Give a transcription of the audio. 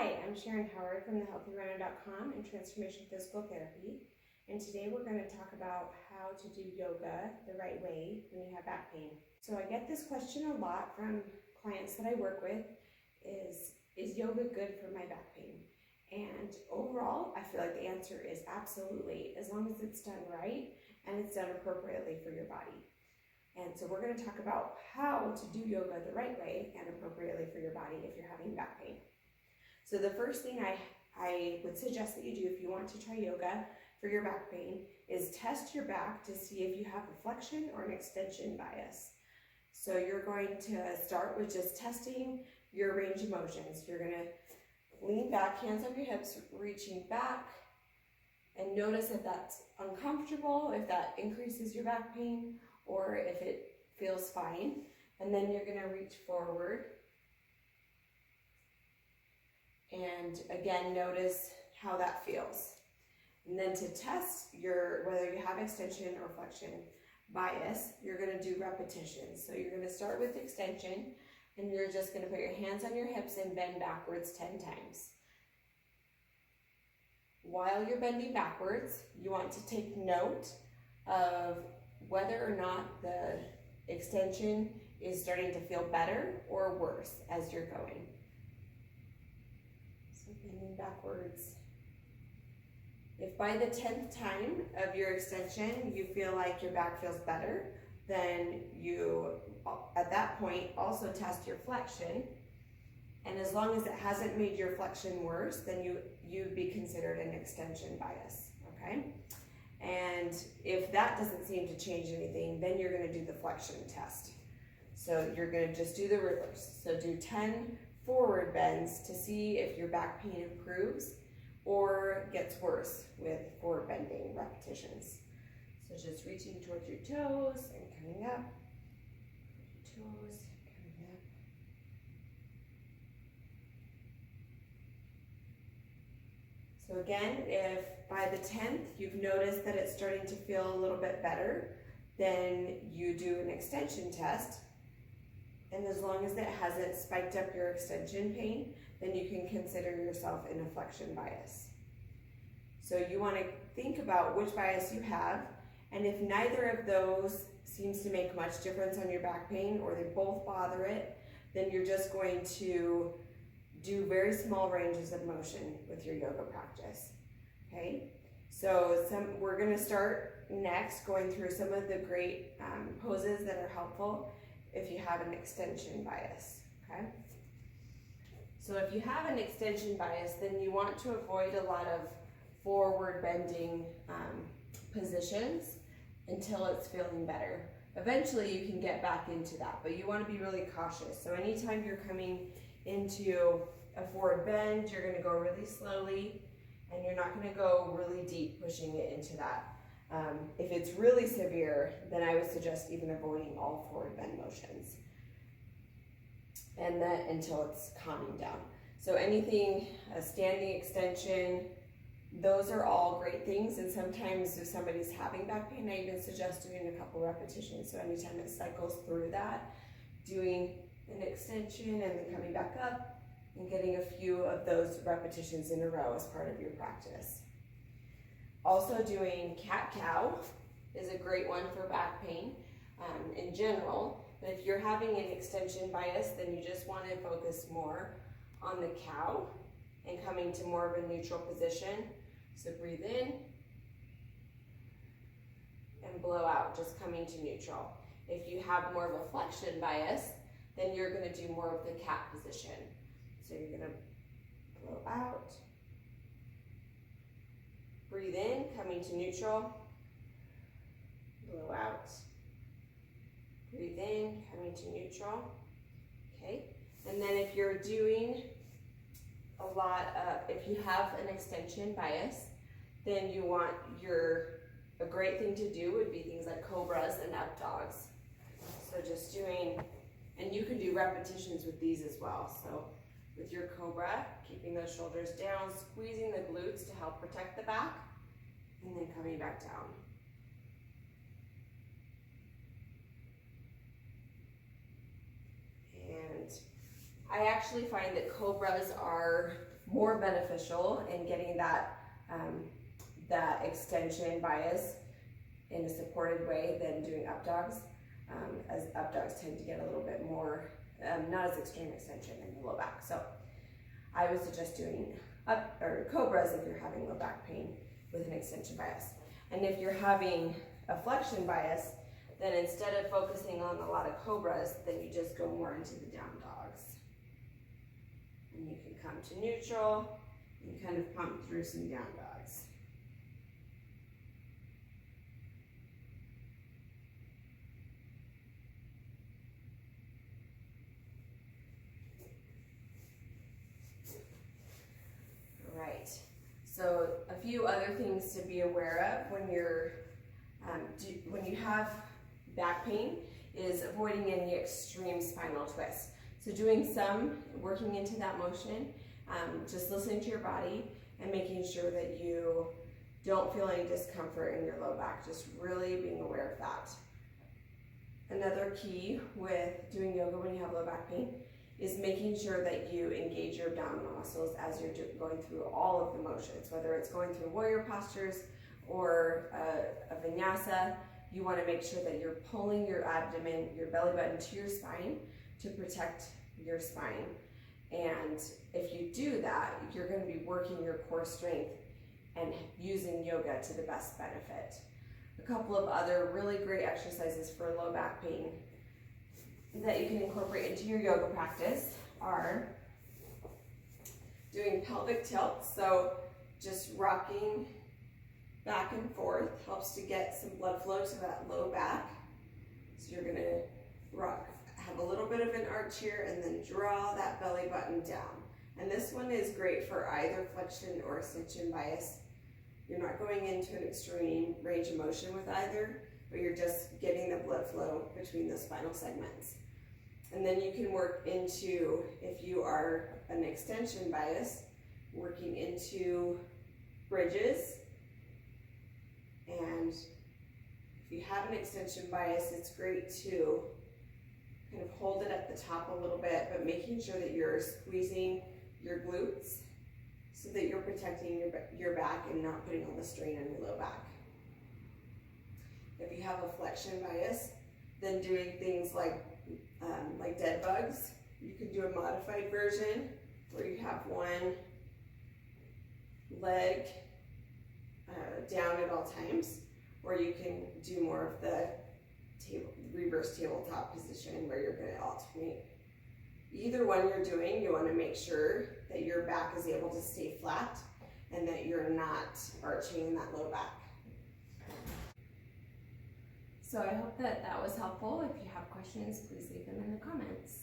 Hi, I'm Sharon Howard from thehealthyrunner.com and Transformation Physical Therapy. And today we're going to talk about how to do yoga the right way when you have back pain. So I get this question a lot from clients that I work with is yoga good for my back pain? And overall, I feel like the answer is absolutely, as long as it's done right and it's done appropriately for your body. And so we're going to talk about how to do yoga the right way and appropriately for your body if you're having back pain. So the first thing I would suggest that you do if you want to try yoga for your back pain is test your back to see if you have a flexion or an extension bias. So you're going to start with just testing your range of motions. You're going to lean back, hands on your hips, reaching back, and notice if that's uncomfortable, if that increases your back pain, or if it feels fine. And then you're going to reach forward. And again, notice how that feels. And then to test whether you have extension or flexion bias, you're going to do repetitions. So you're going to start with extension, and you're just going to put your hands on your hips and bend backwards 10 times. While you're bending backwards, you want to take note of whether or not the extension is starting to feel better or worse as you're going. So bending backwards. If by the 10th time of your extension you feel like your back feels better, then you, at that point, also test your flexion. And as long as it hasn't made your flexion worse, then you'd be considered an extension bias, okay? And if that doesn't seem to change anything, then you're going to do the flexion test. So you're going to just do the reverse. So do 10 forward bends to see if your back pain improves or gets worse with forward bending repetitions. So just reaching towards your toes and coming up. Toes, coming up. So again, if by the 10th you've noticed that it's starting to feel a little bit better, then you do an extension test. And as long as it hasn't spiked up your extension pain, then you can consider yourself in a flexion bias. So you want to think about which bias you have, and if neither of those seems to make much difference on your back pain, or they both bother it, then you're just going to do very small ranges of motion with your yoga practice, okay? So we're going to start next going through some of the great poses that are helpful if you have an extension bias, okay? So if you have an extension bias, then you want to avoid a lot of forward bending positions until it's feeling better. Eventually you can get back into that, but you want to be really cautious. So anytime you're coming into a forward bend, you're going to go really slowly, and you're not going to go really deep pushing it into that. If it's really severe, then I would suggest even avoiding all forward bend motions, and that until it's calming down. So anything, a standing extension, those are all great things. And sometimes if somebody's having back pain, I even suggest doing a couple repetitions. So anytime it cycles through that, doing an extension and then coming back up and getting a few of those repetitions in a row as part of your practice. Also doing cat-cow is a great one for back pain in general. But if you're having an extension bias, then you just want to focus more on the cow and coming to more of a neutral position. So breathe in and blow out, just coming to neutral. If you have more of a flexion bias, then you're going to do more of the cat position. So you're going to blow out. Breathe in, coming to neutral. Blow out. Breathe in, coming to neutral. Okay. And then if you're doing if you have an extension bias, then you want a great thing to do would be things like cobras and up dogs. So just doing, and you can do repetitions with these as well. So with your cobra, keeping those shoulders down, squeezing the glutes to help protect the back, and then coming back down. And I actually find that cobras are more beneficial in getting that that extension bias in a supported way than doing up dogs, as up dogs tend to get a little bit more, not as extreme extension in the low back. So I would suggest doing up or cobras if you're having low back pain with an extension bias. And if you're having a flexion bias, then instead of focusing on a lot of cobras, then you just go more into the down dogs. And you can come to neutral and kind of pump through some down dogs. Right, so a few other things to be aware of when you're when you have back pain is avoiding any extreme spinal twist. So doing some, working into that motion, just listening to your body and making sure that you don't feel any discomfort in your low back, just really being aware of that. Another key with doing yoga when you have low back pain is making sure that you engage your abdominal muscles as you're going through all of the motions, whether it's going through warrior postures or a vinyasa. You want to make sure that you're pulling your abdomen, your belly button to your spine to protect your spine. And if you do that, you're going to be working your core strength and using yoga to the best benefit. A couple of other really great exercises for low back pain that you can incorporate into your yoga practice are doing pelvic tilts. So just rocking back and forth helps to get some blood flow to that low back. So you're going to rock, have a little bit of an arch here, and then draw that belly button down. And this one is great for either flexion or extension bias. You're not going into an extreme range of motion with either, but you're just getting the blood flow between the spinal segments. And then you can work into, if you are an extension bias, working into bridges. And if you have an extension bias, it's great to kind of hold it at the top a little bit, but making sure that you're squeezing your glutes so that you're protecting your back and not putting all the strain on your low back. If you have a flexion bias, then doing things like dead bugs, you can do a modified version where you have one leg down at all times, or you can do more of the reverse tabletop position where you're going to alternate. Either one you're doing, you want to make sure that your back is able to stay flat and that you're not arching in that low back. So I hope that was helpful. If you have questions, please leave them in the comments.